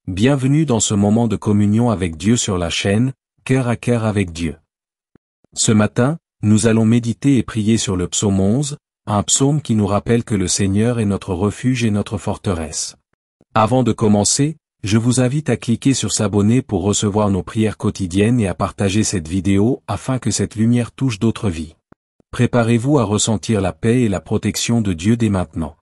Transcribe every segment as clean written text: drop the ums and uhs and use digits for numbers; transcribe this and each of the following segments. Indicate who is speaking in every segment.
Speaker 1: Bienvenue dans ce moment de communion avec Dieu sur la chaîne, Cœur à cœur avec Dieu. Ce matin, nous allons méditer et prier sur le psaume 11, un psaume qui nous rappelle que le Seigneur est notre refuge et notre forteresse. Avant de commencer, je vous invite à cliquer sur s'abonner pour recevoir nos prières quotidiennes et à partager cette vidéo afin que cette lumière touche d'autres vies. Préparez-vous à ressentir la paix et la protection de Dieu dès maintenant.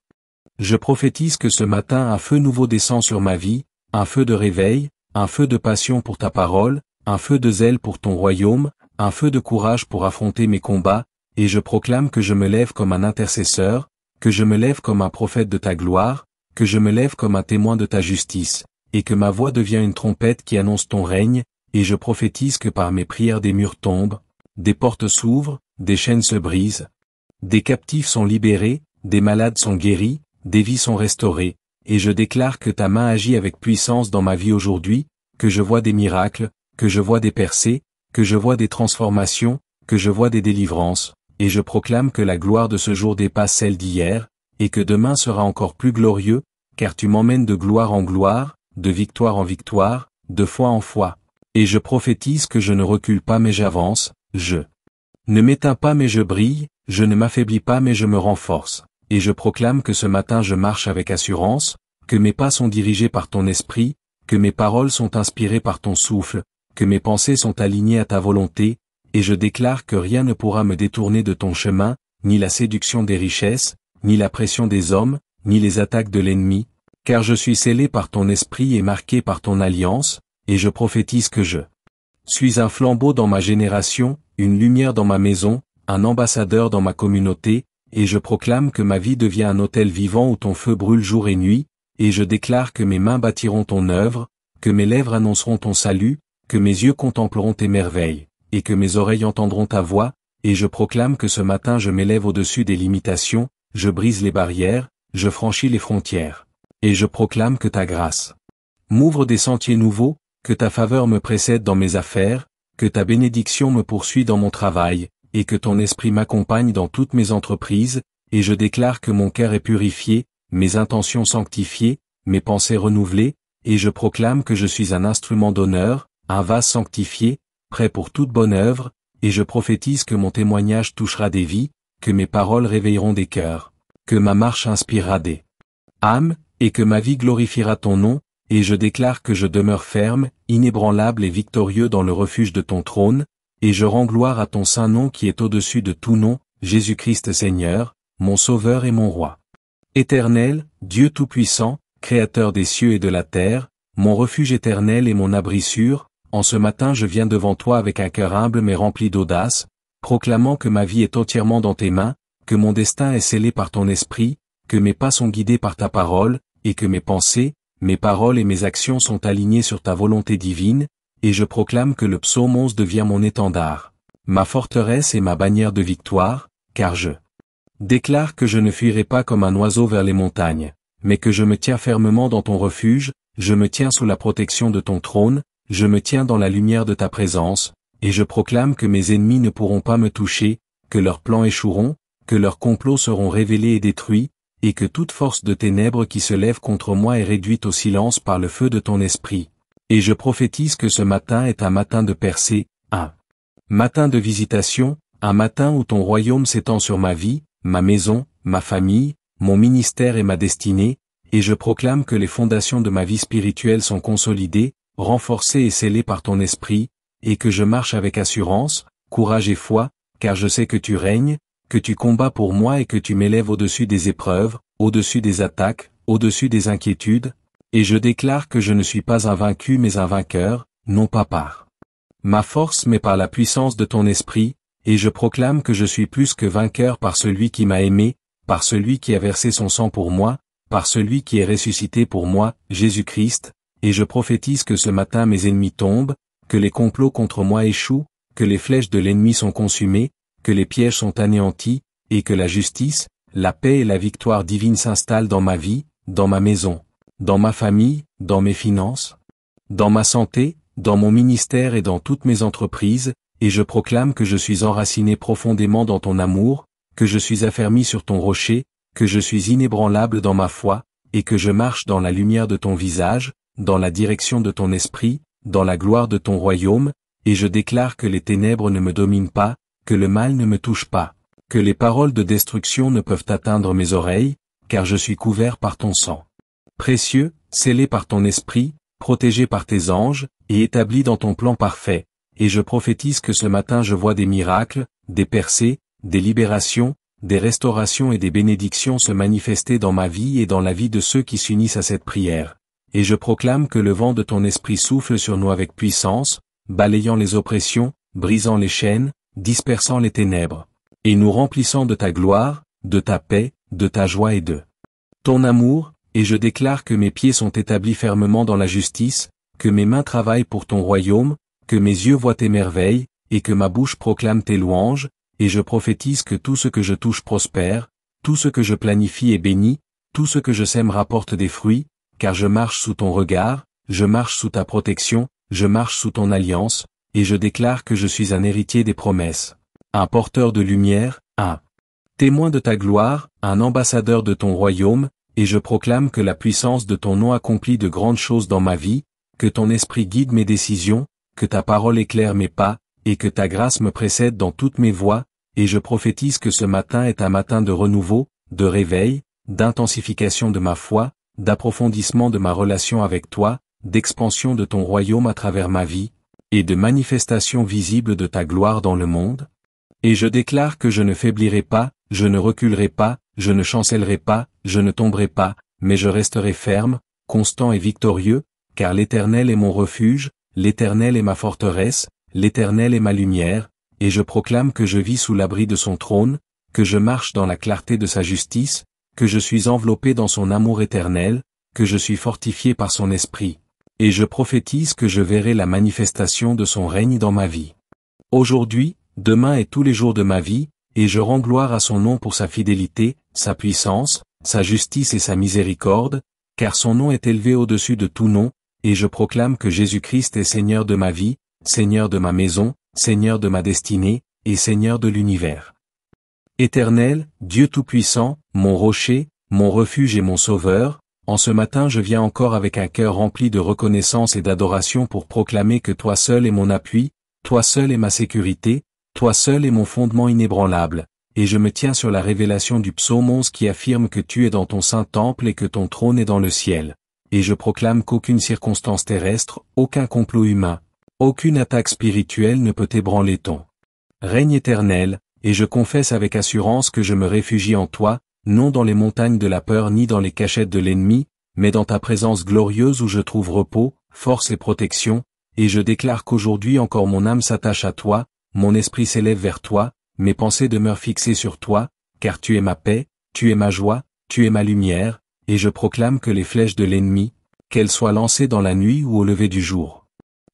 Speaker 1: Je prophétise que ce matin un feu nouveau descend sur ma vie, un feu de réveil, un feu de passion pour ta parole, un feu de zèle pour ton royaume, un feu de courage pour affronter mes combats, et je proclame que je me lève comme un intercesseur, que je me lève comme un prophète de ta gloire, que je me lève comme un témoin de ta justice, et que ma voix devient une trompette qui annonce ton règne, et je prophétise que par mes prières des murs tombent, des portes s'ouvrent, des chaînes se brisent, des captifs sont libérés, des malades sont guéris, des vies sont restaurées, et je déclare que ta main agit avec puissance dans ma vie aujourd'hui, que je vois des miracles, que je vois des percées, que je vois des transformations, que je vois des délivrances, et je proclame que la gloire de ce jour dépasse celle d'hier, et que demain sera encore plus glorieux, car tu m'emmènes de gloire en gloire, de victoire en victoire, de foi en foi. Et je prophétise que je ne recule pas mais j'avance, je ne m'éteins pas mais je brille, je ne m'affaiblis pas mais je me renforce. Et je proclame que ce matin je marche avec assurance, que mes pas sont dirigés par ton esprit, que mes paroles sont inspirées par ton souffle, que mes pensées sont alignées à ta volonté, et je déclare que rien ne pourra me détourner de ton chemin, ni la séduction des richesses, ni la pression des hommes, ni les attaques de l'ennemi, car je suis scellé par ton esprit et marqué par ton alliance, et je prophétise que je suis un flambeau dans ma génération, une lumière dans ma maison, un ambassadeur dans ma communauté, et je proclame que ma vie devient un autel vivant où ton feu brûle jour et nuit, et je déclare que mes mains bâtiront ton œuvre, que mes lèvres annonceront ton salut, que mes yeux contempleront tes merveilles, et que mes oreilles entendront ta voix, et je proclame que ce matin je m'élève au-dessus des limitations, je brise les barrières, je franchis les frontières. Et je proclame que ta grâce m'ouvre des sentiers nouveaux, que ta faveur me précède dans mes affaires, que ta bénédiction me poursuit dans mon travail, et que ton esprit m'accompagne dans toutes mes entreprises, et je déclare que mon cœur est purifié, mes intentions sanctifiées, mes pensées renouvelées, et je proclame que je suis un instrument d'honneur, un vase sanctifié, prêt pour toute bonne œuvre, et je prophétise que mon témoignage touchera des vies, que mes paroles réveilleront des cœurs, que ma marche inspirera des âmes, et que ma vie glorifiera ton nom, et je déclare que je demeure ferme, inébranlable et victorieux dans le refuge de ton trône, et je rends gloire à ton saint nom qui est au-dessus de tout nom, Jésus-Christ Seigneur, mon Sauveur et mon Roi. Éternel, Dieu Tout-Puissant, Créateur des cieux et de la terre, mon refuge éternel et mon abri sûr, en ce matin je viens devant toi avec un cœur humble mais rempli d'audace, proclamant que ma vie est entièrement dans tes mains, que mon destin est scellé par ton esprit, que mes pas sont guidés par ta parole, et que mes pensées, mes paroles et mes actions sont alignées sur ta volonté divine, et je proclame que le psaume 11 devient mon étendard, ma forteresse et ma bannière de victoire, car je déclare que je ne fuirai pas comme un oiseau vers les montagnes, mais que je me tiens fermement dans ton refuge, je me tiens sous la protection de ton trône, je me tiens dans la lumière de ta présence, et je proclame que mes ennemis ne pourront pas me toucher, que leurs plans échoueront, que leurs complots seront révélés et détruits, et que toute force de ténèbres qui se lève contre moi est réduite au silence par le feu de ton esprit. Et je prophétise que ce matin est un matin de percée, un matin de visitation, un matin où ton royaume s'étend sur ma vie, ma maison, ma famille, mon ministère et ma destinée, et je proclame que les fondations de ma vie spirituelle sont consolidées, renforcées et scellées par ton esprit, et que je marche avec assurance, courage et foi, car je sais que tu règnes, que tu combats pour moi et que tu m'élèves au-dessus des épreuves, au-dessus des attaques, au-dessus des inquiétudes, et je déclare que je ne suis pas un vaincu mais un vainqueur, non pas par ma force mais par la puissance de ton esprit, et je proclame que je suis plus que vainqueur par celui qui m'a aimé, par celui qui a versé son sang pour moi, par celui qui est ressuscité pour moi, Jésus-Christ, et je prophétise que ce matin mes ennemis tombent, que les complots contre moi échouent, que les flèches de l'ennemi sont consumées, que les pièges sont anéantis, et que la justice, la paix et la victoire divine s'installent dans ma vie, dans ma maison, dans ma famille, dans mes finances, dans ma santé, dans mon ministère et dans toutes mes entreprises, et je proclame que je suis enraciné profondément dans ton amour, que je suis affermi sur ton rocher, que je suis inébranlable dans ma foi, et que je marche dans la lumière de ton visage, dans la direction de ton esprit, dans la gloire de ton royaume, et je déclare que les ténèbres ne me dominent pas, que le mal ne me touche pas, que les paroles de destruction ne peuvent atteindre mes oreilles, car je suis couvert par ton sang. Précieux, scellé par ton esprit, protégé par tes anges, et établi dans ton plan parfait, et je prophétise que ce matin je vois des miracles, des percées, des libérations, des restaurations et des bénédictions se manifester dans ma vie et dans la vie de ceux qui s'unissent à cette prière. Et je proclame que le vent de ton esprit souffle sur nous avec puissance, balayant les oppressions, brisant les chaînes, dispersant les ténèbres, et nous remplissant de ta gloire, de ta paix, de ta joie et de ton amour, et je déclare que mes pieds sont établis fermement dans la justice, que mes mains travaillent pour ton royaume, que mes yeux voient tes merveilles, et que ma bouche proclame tes louanges, et je prophétise que tout ce que je touche prospère, tout ce que je planifie est béni, tout ce que je sème rapporte des fruits, car je marche sous ton regard, je marche sous ta protection, je marche sous ton alliance, et je déclare que je suis un héritier des promesses, un porteur de lumière, un témoin de ta gloire, un ambassadeur de ton royaume, et je proclame que la puissance de ton nom accomplit de grandes choses dans ma vie, que ton esprit guide mes décisions, que ta parole éclaire mes pas, et que ta grâce me précède dans toutes mes voies, et je prophétise que ce matin est un matin de renouveau, de réveil, d'intensification de ma foi, d'approfondissement de ma relation avec toi, d'expansion de ton royaume à travers ma vie, et de manifestation visible de ta gloire dans le monde. Et je déclare que je ne faiblirai pas, je ne reculerai pas, je ne chancellerai pas, je ne tomberai pas, mais je resterai ferme, constant et victorieux, car l'Éternel est mon refuge, l'Éternel est ma forteresse, l'Éternel est ma lumière, et je proclame que je vis sous l'abri de son trône, que je marche dans la clarté de sa justice, que je suis enveloppé dans son amour éternel, que je suis fortifié par son esprit. Et je prophétise que je verrai la manifestation de son règne dans ma vie. Aujourd'hui, demain et tous les jours de ma vie, et je rends gloire à son nom pour sa fidélité, sa puissance, sa justice et sa miséricorde, car son nom est élevé au-dessus de tout nom, et je proclame que Jésus-Christ est Seigneur de ma vie, Seigneur de ma maison, Seigneur de ma destinée, et Seigneur de l'univers. Éternel, Dieu Tout-Puissant, mon rocher, mon refuge et mon sauveur, en ce matin je viens encore avec un cœur rempli de reconnaissance et d'adoration pour proclamer que toi seul est mon appui, toi seul est ma sécurité, toi seul est mon fondement inébranlable, et je me tiens sur la révélation du psaume 11 qui affirme que tu es dans ton saint temple et que ton trône est dans le ciel. Et je proclame qu'aucune circonstance terrestre, aucun complot humain, aucune attaque spirituelle ne peut ébranler ton règne éternel, et je confesse avec assurance que je me réfugie en toi, non dans les montagnes de la peur ni dans les cachettes de l'ennemi, mais dans ta présence glorieuse où je trouve repos, force et protection, et je déclare qu'aujourd'hui encore mon âme s'attache à toi, mon esprit s'élève vers toi, mes pensées demeurent fixées sur toi, car tu es ma paix, tu es ma joie, tu es ma lumière, et je proclame que les flèches de l'ennemi, qu'elles soient lancées dans la nuit ou au lever du jour,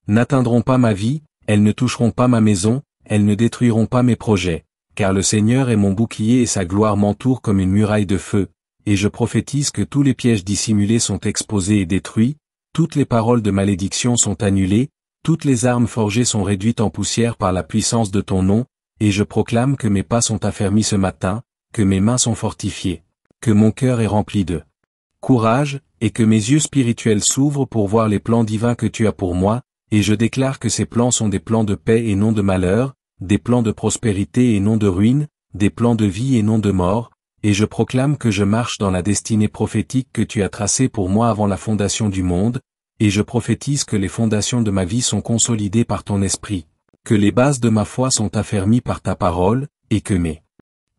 Speaker 1: n'atteindront pas ma vie, elles ne toucheront pas ma maison, elles ne détruiront pas mes projets, car le Seigneur est mon bouclier et sa gloire m'entoure comme une muraille de feu, et je prophétise que tous les pièges dissimulés sont exposés et détruits, toutes les paroles de malédiction sont annulées, toutes les armes forgées sont réduites en poussière par la puissance de ton nom, et je proclame que mes pas sont affermis ce matin, que mes mains sont fortifiées, que mon cœur est rempli de courage, et que mes yeux spirituels s'ouvrent pour voir les plans divins que tu as pour moi, et je déclare que ces plans sont des plans de paix et non de malheur, des plans de prospérité et non de ruine, des plans de vie et non de mort, et je proclame que je marche dans la destinée prophétique que tu as tracée pour moi avant la fondation du monde, et je prophétise que les fondations de ma vie sont consolidées par ton esprit, que les bases de ma foi sont affermies par ta parole, et que mes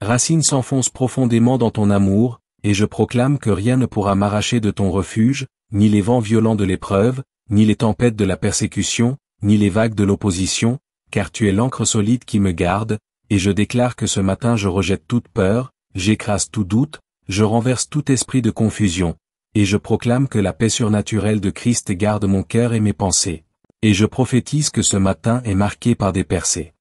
Speaker 1: racines s'enfoncent profondément dans ton amour, et je proclame que rien ne pourra m'arracher de ton refuge, ni les vents violents de l'épreuve, ni les tempêtes de la persécution, ni les vagues de l'opposition, car tu es l'ancre solide qui me garde, et je déclare que ce matin je rejette toute peur, j'écrase tout doute, je renverse tout esprit de confusion, et je proclame que la paix surnaturelle de Christ garde mon cœur et mes pensées. Et je prophétise que ce matin est marqué par des percées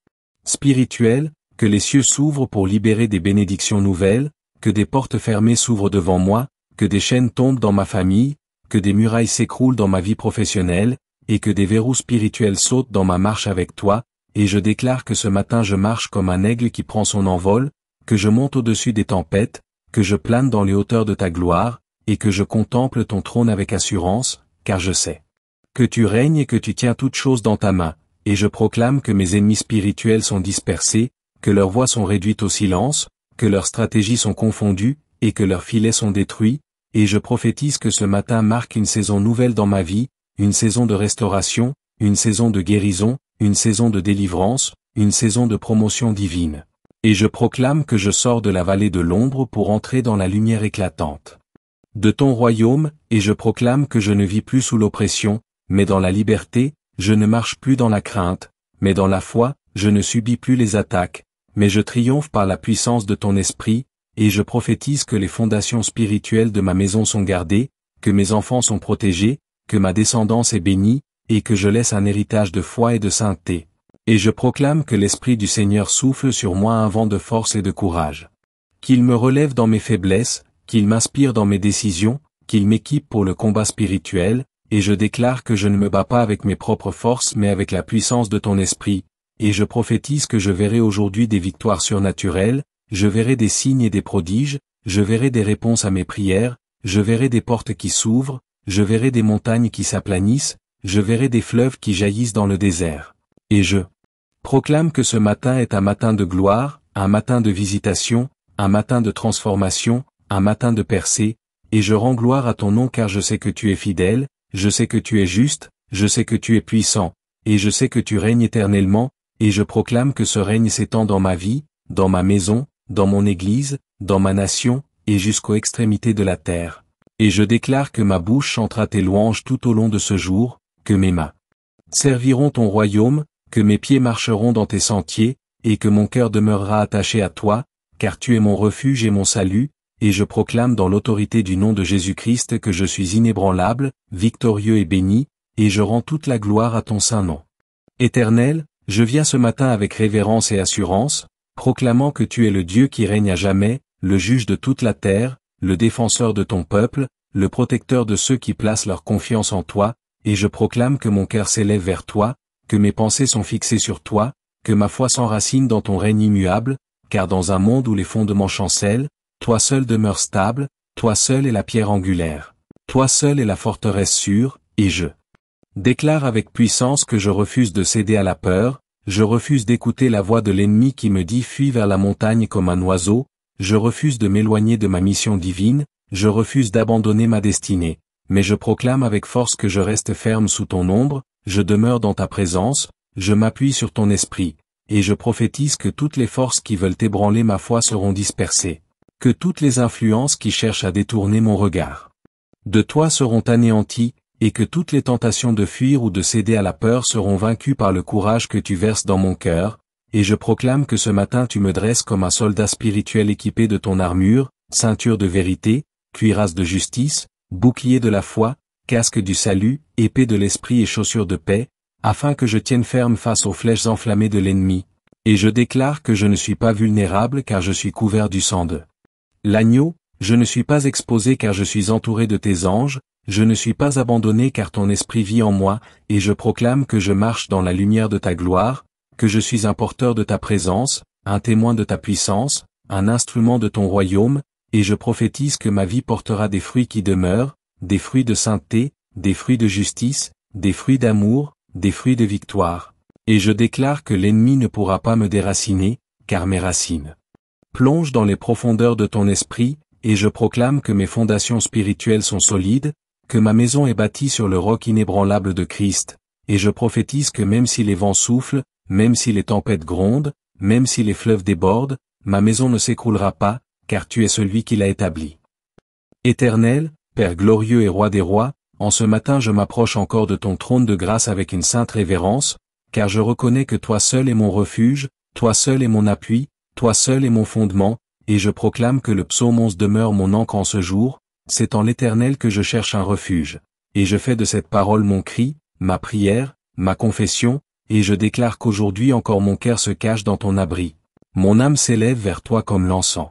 Speaker 1: spirituelles, que les cieux s'ouvrent pour libérer des bénédictions nouvelles, que des portes fermées s'ouvrent devant moi, que des chaînes tombent dans ma famille, que des murailles s'écroulent dans ma vie professionnelle, et que des verrous spirituels sautent dans ma marche avec toi, et je déclare que ce matin je marche comme un aigle qui prend son envol, que je monte au-dessus des tempêtes, que je plane dans les hauteurs de ta gloire, et que je contemple ton trône avec assurance, car je sais que tu règnes et que tu tiens toutes choses dans ta main, et je proclame que mes ennemis spirituels sont dispersés, que leurs voix sont réduites au silence, que leurs stratégies sont confondues, et que leurs filets sont détruits, et je prophétise que ce matin marque une saison nouvelle dans ma vie, une saison de restauration, une saison de guérison, une saison de délivrance, une saison de promotion divine. Et je proclame que je sors de la vallée de l'ombre pour entrer dans la lumière éclatante de ton royaume, et je proclame que je ne vis plus sous l'oppression, mais dans la liberté, je ne marche plus dans la crainte, mais dans la foi, je ne subis plus les attaques, mais je triomphe par la puissance de ton esprit, et je prophétise que les fondations spirituelles de ma maison sont gardées, que mes enfants sont protégés, que ma descendance est bénie, et que je laisse un héritage de foi et de sainteté. Et je proclame que l'Esprit du Seigneur souffle sur moi un vent de force et de courage. Qu'il me relève dans mes faiblesses, qu'il m'inspire dans mes décisions, qu'il m'équipe pour le combat spirituel, et je déclare que je ne me bats pas avec mes propres forces mais avec la puissance de ton esprit, et je prophétise que je verrai aujourd'hui des victoires surnaturelles, je verrai des signes et des prodiges, je verrai des réponses à mes prières, je verrai des portes qui s'ouvrent, je verrai des montagnes qui s'aplanissent, je verrai des fleuves qui jaillissent dans le désert. Et je proclame que ce matin est un matin de gloire, un matin de visitation, un matin de transformation, un matin de percée, et je rends gloire à ton nom car je sais que tu es fidèle, je sais que tu es juste, je sais que tu es puissant, et je sais que tu règnes éternellement, et je proclame que ce règne s'étend dans ma vie, dans ma maison, dans mon église, dans ma nation, et jusqu'aux extrémités de la terre. Et je déclare que ma bouche chantera tes louanges tout au long de ce jour, que mes mains serviront ton royaume, que mes pieds marcheront dans tes sentiers, et que mon cœur demeurera attaché à toi, car tu es mon refuge et mon salut, et je proclame dans l'autorité du nom de Jésus-Christ que je suis inébranlable, victorieux et béni, et je rends toute la gloire à ton saint nom. Éternel, je viens ce matin avec révérence et assurance, proclamant que tu es le Dieu qui règne à jamais, le juge de toute la terre, le défenseur de ton peuple, le protecteur de ceux qui placent leur confiance en toi, et je proclame que mon cœur s'élève vers toi, que mes pensées sont fixées sur toi, que ma foi s'enracine dans ton règne immuable, car dans un monde où les fondements chancellent, toi seul demeures stable, toi seul est la pierre angulaire, toi seul est la forteresse sûre, et je déclare avec puissance que je refuse de céder à la peur, je refuse d'écouter la voix de l'ennemi qui me dit fuis vers la montagne comme un oiseau, je refuse de m'éloigner de ma mission divine, je refuse d'abandonner ma destinée, mais je proclame avec force que je reste ferme sous ton ombre, je demeure dans ta présence, je m'appuie sur ton esprit, et je prophétise que toutes les forces qui veulent ébranler ma foi seront dispersées, que toutes les influences qui cherchent à détourner mon regard de toi seront anéanties, et que toutes les tentations de fuir ou de céder à la peur seront vaincues par le courage que tu verses dans mon cœur, et je proclame que ce matin tu me dresses comme un soldat spirituel équipé de ton armure, ceinture de vérité, cuirasse de justice, bouclier de la foi, casque du salut, épée de l'esprit et chaussures de paix, afin que je tienne ferme face aux flèches enflammées de l'ennemi, et je déclare que je ne suis pas vulnérable car je suis couvert du sang de l'agneau, je ne suis pas exposé car je suis entouré de tes anges, je ne suis pas abandonné car ton esprit vit en moi, et je proclame que je marche dans la lumière de ta gloire, que je suis un porteur de ta présence, un témoin de ta puissance, un instrument de ton royaume, et je prophétise que ma vie portera des fruits qui demeurent, des fruits de sainteté, des fruits de justice, des fruits d'amour, des fruits de victoire. Et je déclare que l'ennemi ne pourra pas me déraciner, car mes racines plongent dans les profondeurs de ton esprit, et je proclame que mes fondations spirituelles sont solides, que ma maison est bâtie sur le roc inébranlable de Christ, et je prophétise que même si les vents soufflent, même si les tempêtes grondent, même si les fleuves débordent, ma maison ne s'écroulera pas, car tu es celui qui l'a établie. Éternel, Père glorieux et Roi des rois, en ce matin je m'approche encore de ton trône de grâce avec une sainte révérence, car je reconnais que toi seul est mon refuge, toi seul est mon appui, toi seul est mon fondement, et je proclame que le psaume 11 demeure mon ancre en ce jour, c'est en l'Éternel que je cherche un refuge, et je fais de cette parole mon cri, ma prière, ma confession, et je déclare qu'aujourd'hui encore mon cœur se cache dans ton abri. Mon âme s'élève vers toi comme l'encens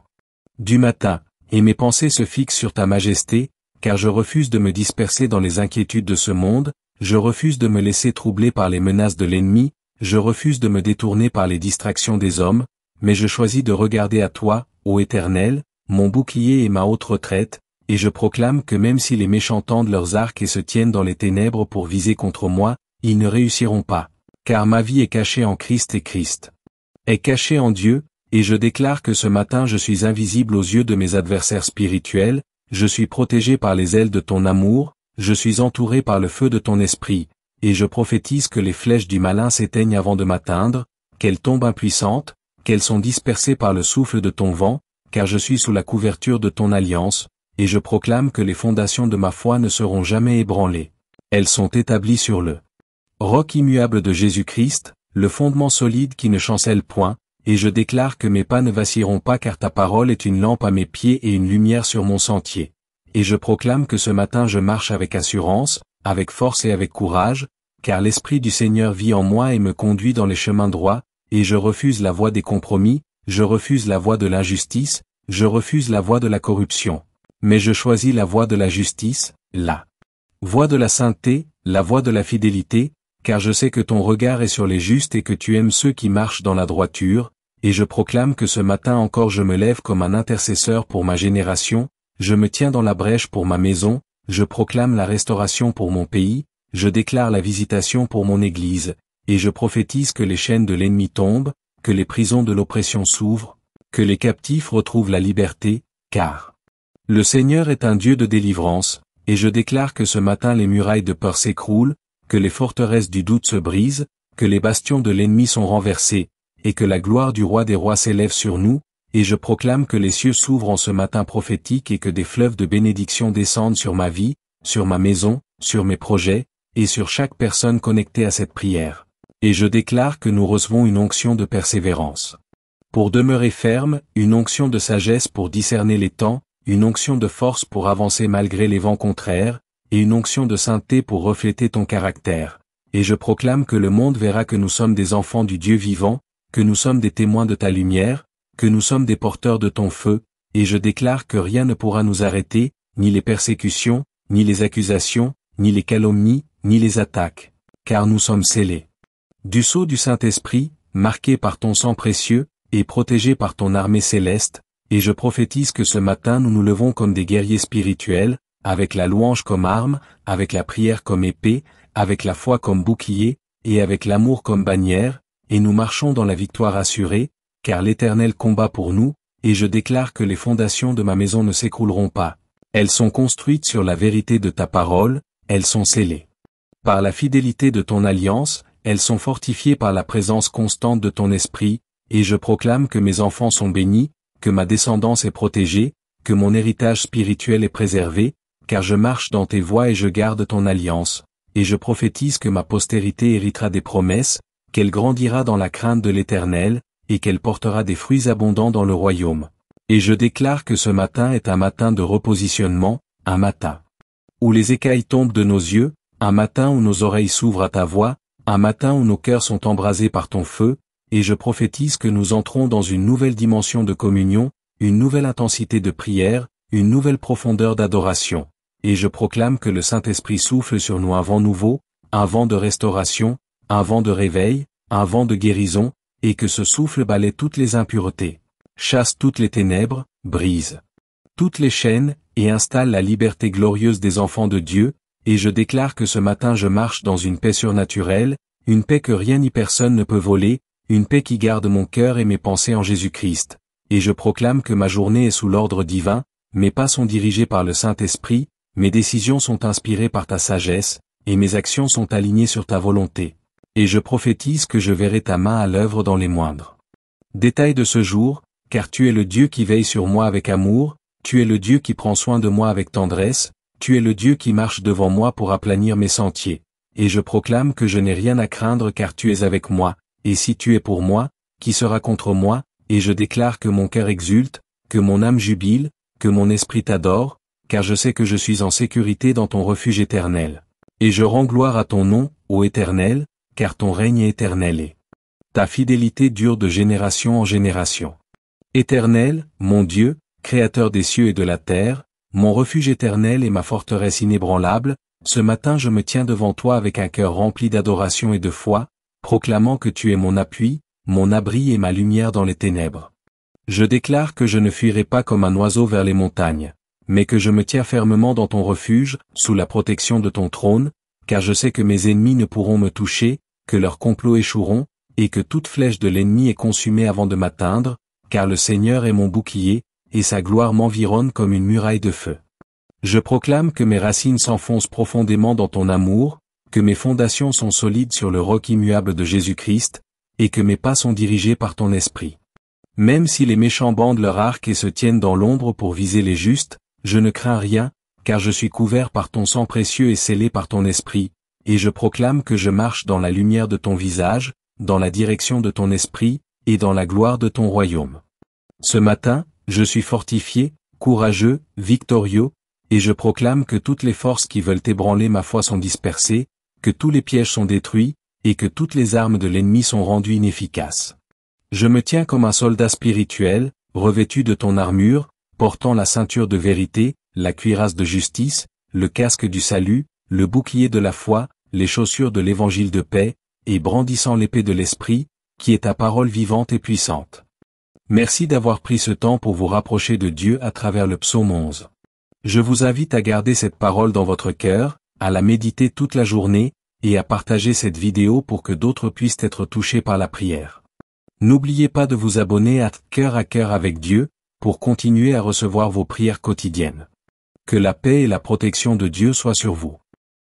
Speaker 1: du matin, et mes pensées se fixent sur ta majesté, car je refuse de me disperser dans les inquiétudes de ce monde, je refuse de me laisser troubler par les menaces de l'ennemi, je refuse de me détourner par les distractions des hommes, mais je choisis de regarder à toi, ô Éternel, mon bouclier et ma haute retraite, et je proclame que même si les méchants tendent leurs arcs et se tiennent dans les ténèbres pour viser contre moi, ils ne réussiront pas, car ma vie est cachée en Christ et Christ est caché en Dieu, et je déclare que ce matin je suis invisible aux yeux de mes adversaires spirituels, je suis protégé par les ailes de ton amour, je suis entouré par le feu de ton esprit, et je prophétise que les flèches du malin s'éteignent avant de m'atteindre, qu'elles tombent impuissantes, qu'elles sont dispersées par le souffle de ton vent, car je suis sous la couverture de ton alliance, et je proclame que les fondations de ma foi ne seront jamais ébranlées. Elles sont établies sur le roc immuable de Jésus-Christ, le fondement solide qui ne chancelle point, et je déclare que mes pas ne vacilleront pas car ta parole est une lampe à mes pieds et une lumière sur mon sentier. Et je proclame que ce matin je marche avec assurance, avec force et avec courage, car l'Esprit du Seigneur vit en moi et me conduit dans les chemins droits, et je refuse la voie des compromis, je refuse la voie de l'injustice, je refuse la voie de la corruption. Mais je choisis la voie de la justice, la voie de la sainteté, la voie de la fidélité, car je sais que ton regard est sur les justes et que tu aimes ceux qui marchent dans la droiture, et je proclame que ce matin encore je me lève comme un intercesseur pour ma génération, je me tiens dans la brèche pour ma maison, je proclame la restauration pour mon pays, je déclare la visitation pour mon Église, et je prophétise que les chaînes de l'ennemi tombent, que les prisons de l'oppression s'ouvrent, que les captifs retrouvent la liberté, car le Seigneur est un Dieu de délivrance, et je déclare que ce matin les murailles de peur s'écroulent, que les forteresses du doute se brisent, que les bastions de l'ennemi sont renversés, et que la gloire du roi des rois s'élève sur nous, et je proclame que les cieux s'ouvrent en ce matin prophétique et que des fleuves de bénédiction descendent sur ma vie, sur ma maison, sur mes projets, et sur chaque personne connectée à cette prière. Et je déclare que nous recevons une onction de persévérance pour demeurer ferme, une onction de sagesse pour discerner les temps, une onction de force pour avancer malgré les vents contraires, et une onction de sainteté pour refléter ton caractère. Et je proclame que le monde verra que nous sommes des enfants du Dieu vivant, que nous sommes des témoins de ta lumière, que nous sommes des porteurs de ton feu, et je déclare que rien ne pourra nous arrêter, ni les persécutions, ni les accusations, ni les calomnies, ni les attaques, car nous sommes scellés du sceau du Saint-Esprit, marqués par ton sang précieux, et protégés par ton armée céleste, et je prophétise que ce matin nous nous levons comme des guerriers spirituels, avec la louange comme arme, avec la prière comme épée, avec la foi comme bouclier, et avec l'amour comme bannière, et nous marchons dans la victoire assurée, car l'Éternel combat pour nous, et je déclare que les fondations de ma maison ne s'écrouleront pas. Elles sont construites sur la vérité de ta parole, elles sont scellées par la fidélité de ton alliance, elles sont fortifiées par la présence constante de ton esprit, et je proclame que mes enfants sont bénis, que ma descendance est protégée, que mon héritage spirituel est préservé, car je marche dans tes voies et je garde ton alliance, et je prophétise que ma postérité héritera des promesses, qu'elle grandira dans la crainte de l'Éternel, et qu'elle portera des fruits abondants dans le royaume. Et je déclare que ce matin est un matin de repositionnement, un matin où les écailles tombent de nos yeux, un matin où nos oreilles s'ouvrent à ta voix, un matin où nos cœurs sont embrasés par ton feu, et je prophétise que nous entrons dans une nouvelle dimension de communion, une nouvelle intensité de prière, une nouvelle profondeur d'adoration. Et je proclame que le Saint-Esprit souffle sur nous un vent nouveau, un vent de restauration, un vent de réveil, un vent de guérison, et que ce souffle balaie toutes les impuretés, chasse toutes les ténèbres, brise toutes les chaînes, et installe la liberté glorieuse des enfants de Dieu, et je déclare que ce matin je marche dans une paix surnaturelle, une paix que rien ni personne ne peut voler, une paix qui garde mon cœur et mes pensées en Jésus-Christ. Et je proclame que ma journée est sous l'ordre divin, mes pas sont dirigés par le Saint-Esprit, mes décisions sont inspirées par ta sagesse, et mes actions sont alignées sur ta volonté. Et je prophétise que je verrai ta main à l'œuvre dans les moindres détails de ce jour, car tu es le Dieu qui veille sur moi avec amour, tu es le Dieu qui prend soin de moi avec tendresse, tu es le Dieu qui marche devant moi pour aplanir mes sentiers. Et je proclame que je n'ai rien à craindre car tu es avec moi, et si tu es pour moi, qui sera contre moi, et je déclare que mon cœur exulte, que mon âme jubile, que mon esprit t'adore, car je sais que je suis en sécurité dans ton refuge éternel. Et je rends gloire à ton nom, ô Éternel, car ton règne est éternel et ta fidélité dure de génération en génération. Éternel, mon Dieu, Créateur des cieux et de la terre, mon refuge éternel et ma forteresse inébranlable, ce matin je me tiens devant toi avec un cœur rempli d'adoration et de foi, proclamant que tu es mon appui, mon abri et ma lumière dans les ténèbres. Je déclare que je ne fuirai pas comme un oiseau vers les montagnes, mais que je me tiens fermement dans ton refuge, sous la protection de ton trône, car je sais que mes ennemis ne pourront me toucher, que leurs complots échoueront, et que toute flèche de l'ennemi est consumée avant de m'atteindre, car le Seigneur est mon bouclier, et sa gloire m'environne comme une muraille de feu. Je proclame que mes racines s'enfoncent profondément dans ton amour, que mes fondations sont solides sur le roc immuable de Jésus-Christ, et que mes pas sont dirigés par ton esprit. Même si les méchants bandent leur arc et se tiennent dans l'ombre pour viser les justes, je ne crains rien, car je suis couvert par ton sang précieux et scellé par ton esprit, et je proclame que je marche dans la lumière de ton visage, dans la direction de ton esprit, et dans la gloire de ton royaume. Ce matin, je suis fortifié, courageux, victorieux, et je proclame que toutes les forces qui veulent ébranler ma foi sont dispersées, que tous les pièges sont détruits, et que toutes les armes de l'ennemi sont rendues inefficaces. Je me tiens comme un soldat spirituel, revêtu de ton armure, portant la ceinture de vérité, la cuirasse de justice, le casque du salut, le bouclier de la foi, les chaussures de l'évangile de paix, et brandissant l'épée de l'esprit, qui est ta parole vivante et puissante. Merci d'avoir pris ce temps pour vous rapprocher de Dieu à travers le psaume 11. Je vous invite à garder cette parole dans votre cœur, à la méditer toute la journée, et à partager cette vidéo pour que d'autres puissent être touchés par la prière. N'oubliez pas de vous abonner à Cœur avec Dieu, pour continuer à recevoir vos prières quotidiennes. Que la paix et la protection de Dieu soient sur vous.